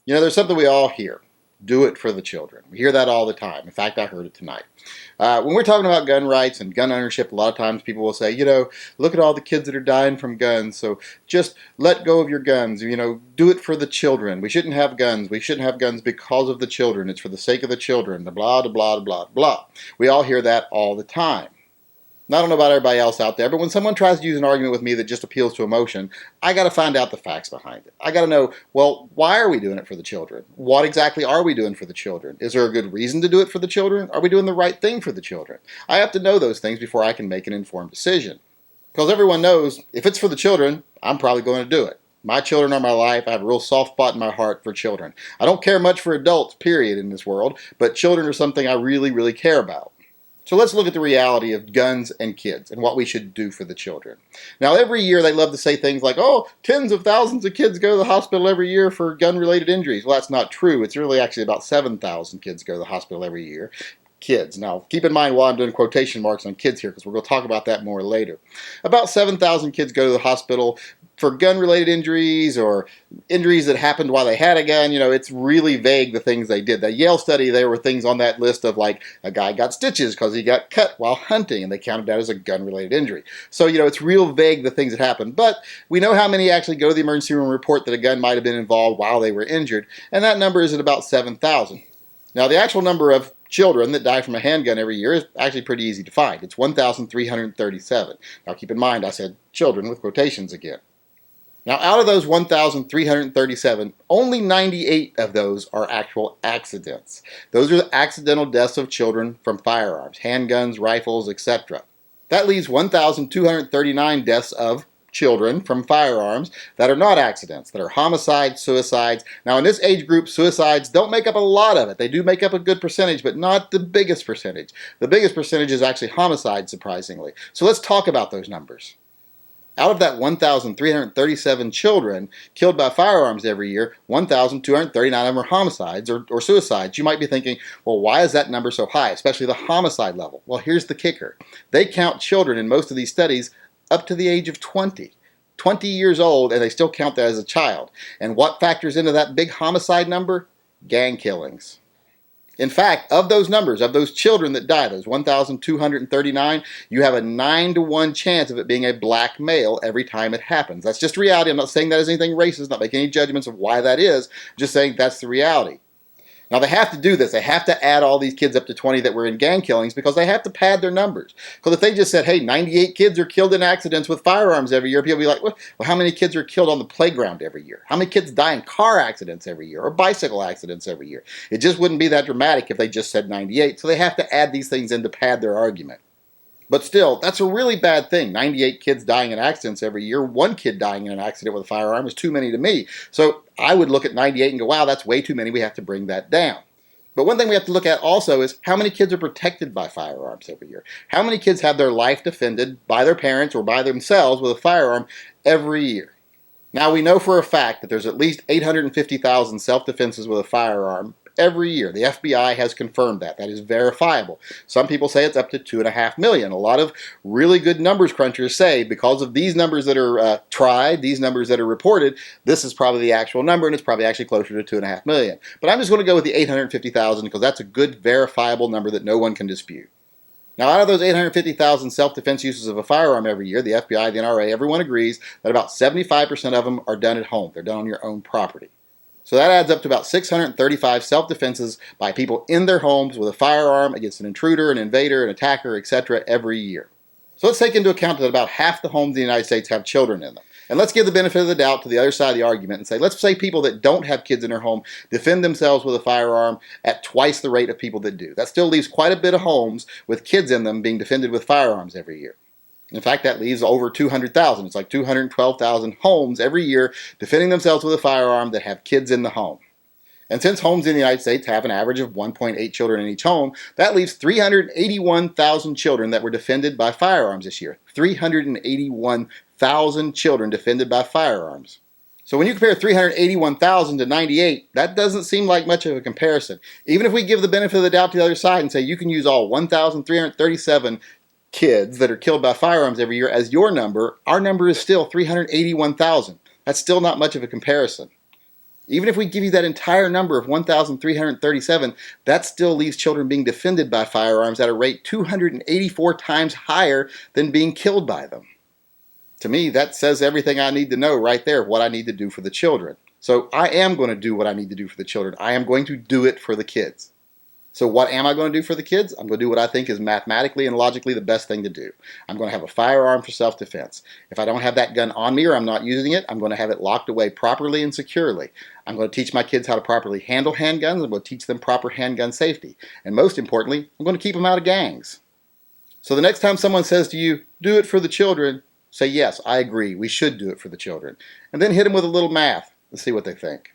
You know, there's something we all hear. Do it for the children. We hear that all the time. In fact, I heard it tonight. When we're talking about gun rights and gun ownership, a lot of times people will say, look at all the kids that are dying from guns, so just let go of your guns. Do it for the children. We shouldn't have guns. We shouldn't have guns because of the children. It's for the sake of the children. The blah, blah, blah, blah, blah. We all hear that all the time. I don't know about everybody else out there, but when someone tries to use an argument with me that just appeals to emotion, I got to find out the facts behind it. I got to know, well, why are we doing it for the children? What exactly are we doing for the children? Is there a good reason to do it for the children? Are we doing the right thing for the children? I have to know those things before I can make an informed decision. Because everyone knows, if it's for the children, I'm probably going to do it. My children are my life. I have a real soft spot in my heart for children. I don't care much for adults, period, in this world, but children are something I really, really care about. So let's look at the reality of guns and kids and what we should do for the children. Now, every year they love to say things like, oh, tens of thousands of kids go to the hospital every year for gun-related injuries. Well, that's not true. It's really actually about 7,000 kids go to the hospital every year. Kids. Now, keep in mind while I'm doing quotation marks on kids here, because we're going to talk about that more later. About 7,000 kids go to the hospital for gun-related injuries or injuries that happened while they had a gun. It's really vague, the things they did. That Yale study, there were things on that list of like a guy got stitches because he got cut while hunting, and they counted that as a gun-related injury. So, it's real vague, the things that happened. But we know how many actually go to the emergency room and report that a gun might have been involved while they were injured, and that number is at about 7,000. Now, the actual number of children that die from a handgun every year is actually pretty easy to find. It's 1,337. Now, keep in mind, I said children with quotations again. Now, out of those 1,337, only 98 of those are actual accidents. Those are the accidental deaths of children from firearms, handguns, rifles, etc. That leaves 1,239 deaths of children from firearms that are not accidents, that are homicides, suicides. Now, in this age group, suicides don't make up a lot of it. They do make up a good percentage, but not the biggest percentage. The biggest percentage is actually homicide, surprisingly. So let's talk about those numbers. Out of that 1,337 children killed by firearms every year, 1,239 of them are homicides or suicides. You might be thinking, well, why is that number so high, especially the homicide level? Well, here's the kicker. They count children in most of these studies up to the age of 20. 20 years old, and they still count that as a child. And what factors into that big homicide number? Gang killings. In fact, of those numbers, of those children that die, those 1,239, you have a 9-to-1 chance of it being a black male every time it happens. That's just reality. I'm not saying that as anything racist, not making any judgments of why that is, just saying that's the reality. Now, they have to do this. They have to add all these kids up to 20 that were in gang killings because they have to pad their numbers. Because if they just said, hey, 98 kids are killed in accidents with firearms every year, people would be like, well, how many kids are killed on the playground every year? How many kids die in car accidents every year or bicycle accidents every year? It just wouldn't be that dramatic if they just said 98. So they have to add these things in to pad their argument. But still, that's a really bad thing. 98 kids dying in accidents every year. One kid dying in an accident with a firearm is too many to me. So I would look at 98 and go, wow, that's way too many. We have to bring that down. But one thing we have to look at also is how many kids are protected by firearms every year. How many kids have their life defended by their parents or by themselves with a firearm every year? Now, we know for a fact that there's at least 850,000 self-defenses with a firearm every year. The FBI has confirmed that. That is verifiable. Some people say it's up to 2.5 million. A lot of really good numbers crunchers say because of these numbers that are tried, these numbers that are reported, this is probably the actual number, and it's probably actually closer to 2.5 million. But I'm just going to go with the 850,000 because that's a good verifiable number that no one can dispute. Now, out of those 850,000 self-defense uses of a firearm every year, the FBI, the NRA, everyone agrees that about 75% of them are done at home. They're done on your own property. So that adds up to about 635 self-defenses by people in their homes with a firearm against an intruder, an invader, an attacker, etc. every year. So let's take into account that about half the homes in the United States have children in them. And let's give the benefit of the doubt to the other side of the argument and say, let's say people that don't have kids in their home defend themselves with a firearm at twice the rate of people that do. That still leaves quite a bit of homes with kids in them being defended with firearms every year. In fact, that leaves over 200,000. It's like 212,000 homes every year defending themselves with a firearm that have kids in the home. And since homes in the United States have an average of 1.8 children in each home, that leaves 381,000 children that were defended by firearms this year. 381,000 children defended by firearms. So when you compare 381,000 to 98, that doesn't seem like much of a comparison. Even if we give the benefit of the doubt to the other side and say you can use all 1,337 kids that are killed by firearms every year as your number, our number is still 381,000. That's still not much of a comparison. Even if we give you that entire number of 1,337, that still leaves children being defended by firearms at a rate 284 times higher than being killed by them. To me, that says everything I need to know right there, what I need to do for the children. So I am going to do what I need to do for the children. I am going to do it for the kids. So what am I going to do for the kids? I'm going to do what I think is mathematically and logically the best thing to do. I'm going to have a firearm for self-defense. If I don't have that gun on me or I'm not using it, I'm going to have it locked away properly and securely. I'm going to teach my kids how to properly handle handguns. I'm going to teach them proper handgun safety. And most importantly, I'm going to keep them out of gangs. So the next time someone says to you, do it for the children, say, yes, I agree, we should do it for the children. And then hit them with a little math and see what they think.